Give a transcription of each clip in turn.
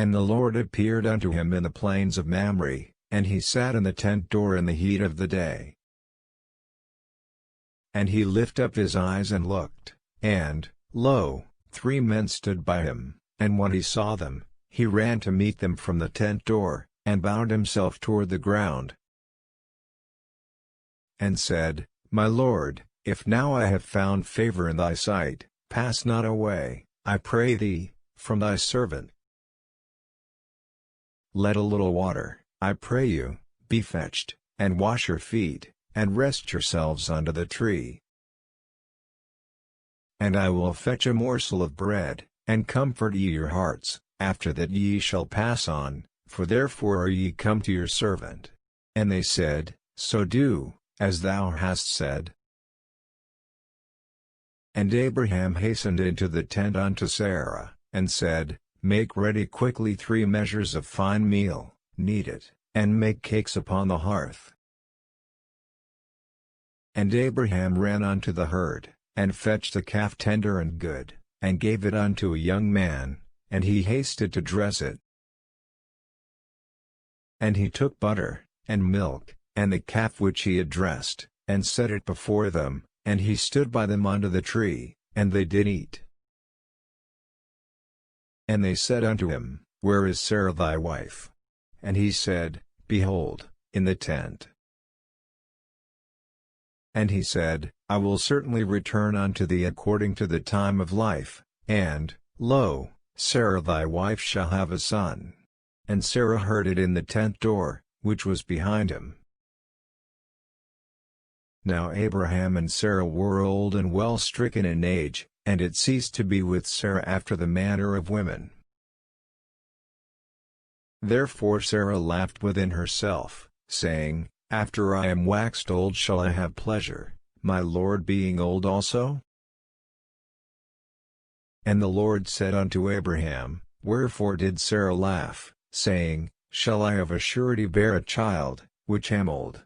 And the Lord appeared unto him in the plains of Mamre, and he sat in the tent door in the heat of the day. And he lifted up his eyes and looked, and, lo, 3 men stood by him, and when he saw them, he ran to meet them from the tent door, and bowed himself toward the ground, and said, My Lord, if now I have found favor in thy sight, pass not away, I pray thee, from thy servant. Let a little water, I pray you, be fetched, and wash your feet, and rest yourselves under the tree. And I will fetch a morsel of bread, and comfort ye your hearts, after that ye shall pass on, for therefore are ye come to your servant. And they said, So do, as thou hast said. And Abraham hastened into the tent unto Sarah, and said, Make ready quickly 3 measures of fine meal, knead it, and make cakes upon the hearth. And Abraham ran unto the herd, and fetched a calf tender and good, and gave it unto a young man, and he hasted to dress it. And he took butter, and milk, and the calf which he had dressed, and set it before them, and he stood by them under the tree, and they did eat. And they said unto him, Where is Sarah thy wife? And he said, Behold, in the tent. And he said, I will certainly return unto thee according to the time of life, and, lo, Sarah thy wife shall have a son. And Sarah heard it in the tent door, which was behind him. Now Abraham and Sarah were old and well stricken in age, and it ceased to be with Sarah after the manner of women. Therefore Sarah laughed within herself, saying, After I am waxed old shall I have pleasure, my Lord being old also? And the Lord said unto Abraham, Wherefore did Sarah laugh, saying, Shall I of a surety bear a child, which am old?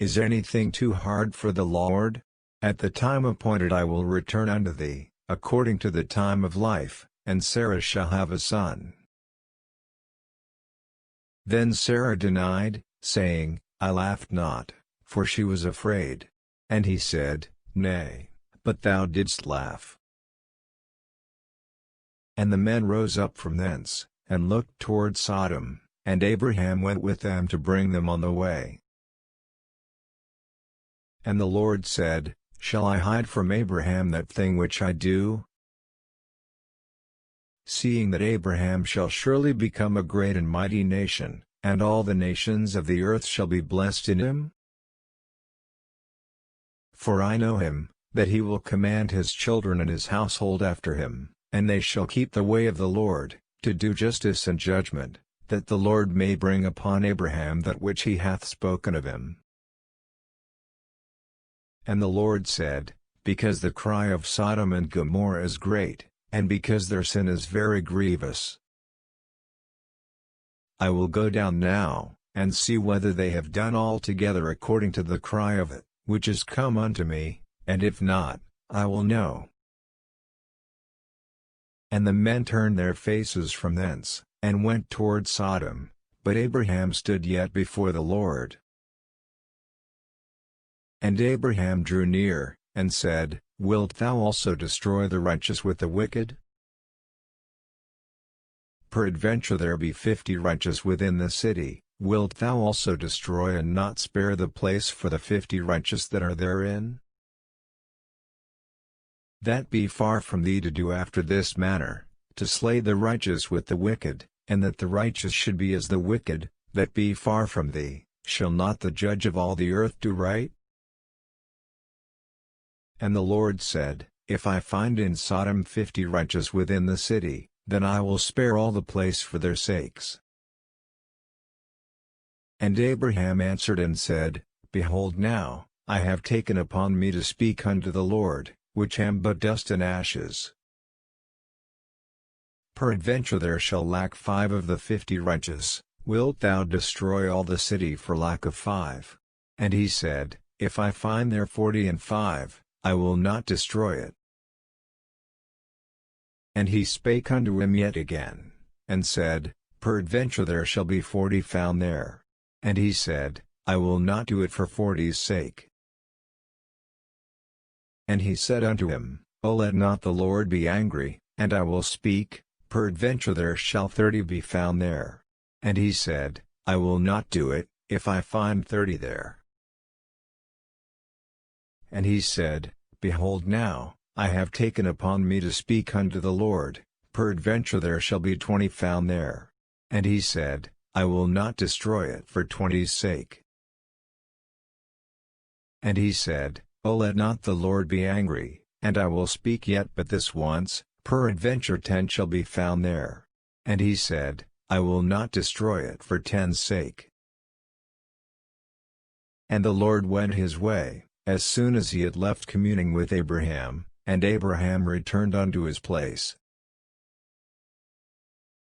Is anything too hard for the Lord? At the time appointed I will return unto thee, according to the time of life, and Sarah shall have a son. Then Sarah denied, saying, I laughed not, for she was afraid. And he said, Nay, but thou didst laugh. And the men rose up from thence, and looked toward Sodom, and Abraham went with them to bring them on the way. And the Lord said, Shall I hide from Abraham that thing which I do? Seeing that Abraham shall surely become a great and mighty nation, and all the nations of the earth shall be blessed in him? For I know him, that he will command his children and his household after him, and they shall keep the way of the Lord, to do justice and judgment, that the Lord may bring upon Abraham that which he hath spoken of him. And the Lord said, Because the cry of Sodom and Gomorrah is great, and because their sin is very grievous, I will go down now, and see whether they have done altogether according to the cry of it, which is come unto me, and if not, I will know. And the men turned their faces from thence, and went toward Sodom, but Abraham stood yet before the Lord. And Abraham drew near, and said, Wilt thou also destroy the righteous with the wicked? Peradventure there be 50 righteous within the city, wilt thou also destroy and not spare the place for the 50 righteous that are therein? That be far from thee to do after this manner, to slay the righteous with the wicked, and that the righteous should be as the wicked, that be far from thee. Shall not the judge of all the earth do right? And the Lord said, If I find in Sodom 50 righteous within the city, then I will spare all the place for their sakes. And Abraham answered and said, Behold now, I have taken upon me to speak unto the Lord, which am but dust and ashes. Peradventure there shall lack 5 of the 50 righteous, wilt thou destroy all the city for lack of 5? And he said, If I find there 40 and 5, I will not destroy it. And he spake unto him yet again, and said, Peradventure there shall be 40 found there. And he said, I will not do it for 40's sake. And he said unto him, O let not the Lord be angry, and I will speak, peradventure there shall 30 be found there. And he said, I will not do it, if I find 30 there. And he said, Behold now, I have taken upon me to speak unto the Lord, peradventure there shall be 20 found there. And he said, I will not destroy it for 20's sake. And he said, O let not the Lord be angry, and I will speak yet but this once, peradventure 10 shall be found there. And he said, I will not destroy it for 10's sake. And the Lord went his way, as soon as he had left communing with Abraham, and Abraham returned unto his place.